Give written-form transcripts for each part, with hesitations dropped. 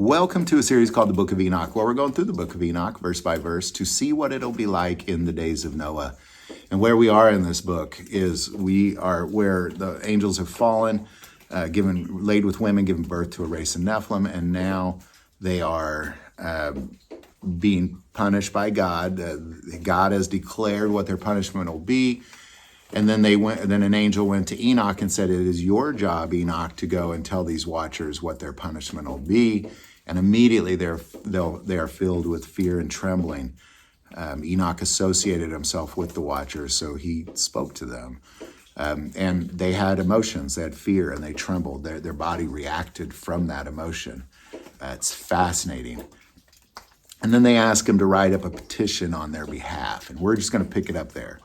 Welcome to a series called the Book of Enoch, where we're going through the Book of Enoch, verse by verse, to see what it'll be like in the days of Noah. And where we are in this book is we are where the angels have fallen, laid with women, given birth to a race of Nephilim, and now they are being punished by God. God has declared what their punishment will be. And then an angel went to Enoch and said, "It is your job, Enoch, to go and tell these watchers what their punishment will be." And immediately they are filled with fear and trembling. Enoch associated himself with the watchers, so he spoke to them. And they had emotions, they had fear, and they trembled. Their body reacted from that emotion. It's fascinating. And then they asked him to write up a petition on their behalf, and we're just going to pick it up there.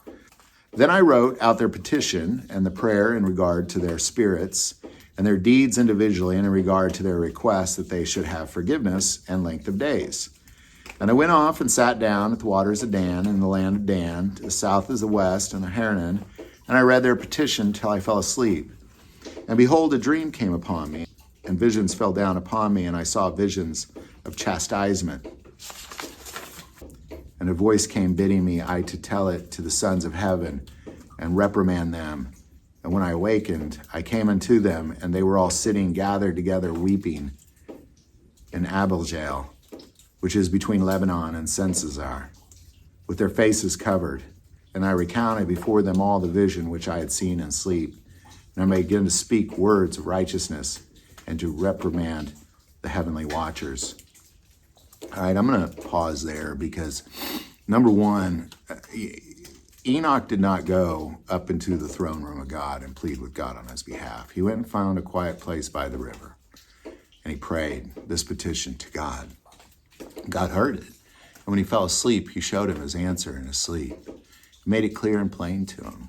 Then I wrote out their petition and the prayer in regard to their spirits and their deeds individually and in regard to their request that they should have forgiveness and length of days. And I went off and sat down at the waters of Dan in the land of Dan, to the south is the west and the Haranan, and I read their petition till I fell asleep. And behold, a dream came upon me, and visions fell down upon me, and I saw visions of chastisement. And a voice came bidding me to tell it to the sons of heaven and reprimand them. And when I awakened, I came unto them, and they were all sitting gathered together weeping in Abigail, which is between Lebanon and Sensazar, with their faces covered. And I recounted before them all the vision which I had seen in sleep. And I began to speak words of righteousness and to reprimand the heavenly watchers. All right, I'm going to pause there because, number one, Enoch did not go up into the throne room of God and plead with God on his behalf. He went and found a quiet place by the river, and he prayed this petition to God. God heard it, and when he fell asleep, he showed him his answer in his sleep. He made it clear and plain to him.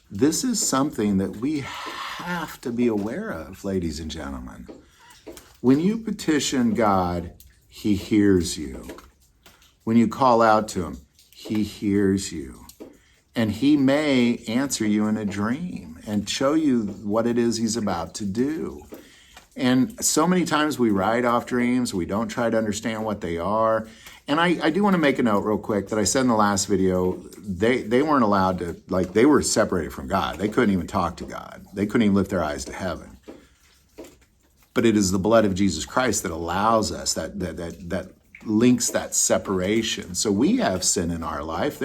This is something that we have to be aware of, ladies and gentlemen. When you petition God, he hears you. When you call out to him, he hears you. And he may answer you in a dream and show you what it is he's about to do. And so many times we write off dreams, we don't try to understand what they are. And I do want to make a note real quick that I said in the last video, they weren't allowed to, they were separated from God. They couldn't even talk to God. They couldn't even lift their eyes to heaven. But it is the blood of Jesus Christ that allows us, that links that separation. So we have sin in our life.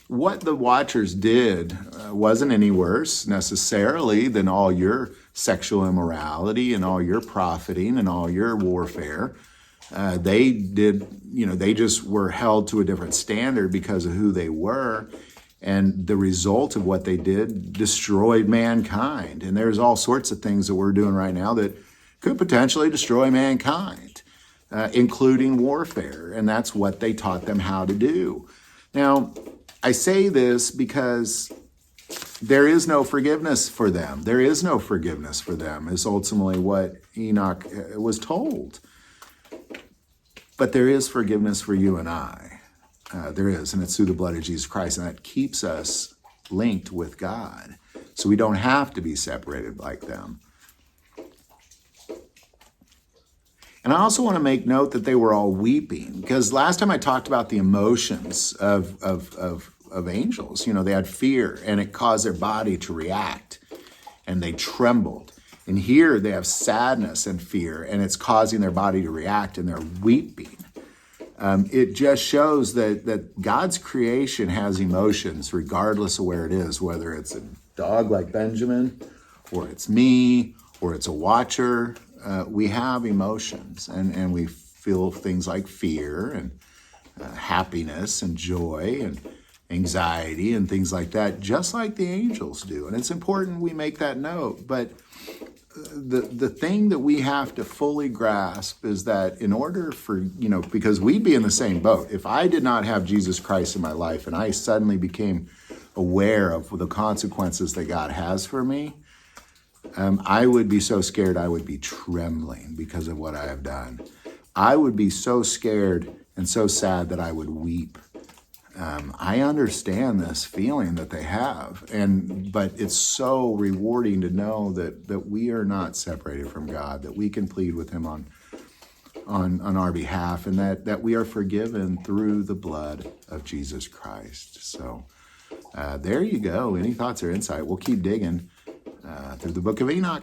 What the watchers did wasn't any worse necessarily than all your sexual immorality and all your profiting and all your warfare. They just were held to a different standard because of who they were. And the result of what they did destroyed mankind. And there's all sorts of things that we're doing right now that could potentially destroy mankind, including warfare. And that's what they taught them how to do. Now, I say this because there is no forgiveness for them. There is no forgiveness for them, is ultimately what Enoch was told. But there is forgiveness for you and I. There is, and it's through the blood of Jesus Christ, and that keeps us linked with God. So we don't have to be separated like them. And I also want to make note that they were all weeping, because last time I talked about the emotions of angels. They had fear, and it caused their body to react, and they trembled. And here they have sadness and fear, and it's causing their body to react, and they're weeping. It just shows that God's creation has emotions regardless of where it is, whether it's a dog like Benjamin, or it's me, or it's a watcher. We have emotions, and we feel things like fear and happiness and joy and anxiety and things like that, just like the angels do. And it's important we make that note. But the thing that we have to fully grasp is that in order for, because we'd be in the same boat. If I did not have Jesus Christ in my life and I suddenly became aware of the consequences that God has for me, I would be so scared I would be trembling because of what I have done. I would be so scared and so sad that I would weep I understand this feeling that they have, but it's so rewarding to know that we are not separated from God, that we can plead with Him on our behalf, and that we are forgiven through the blood of Jesus Christ. So there you go. Any thoughts or insight? We'll keep digging through the Book of Enoch.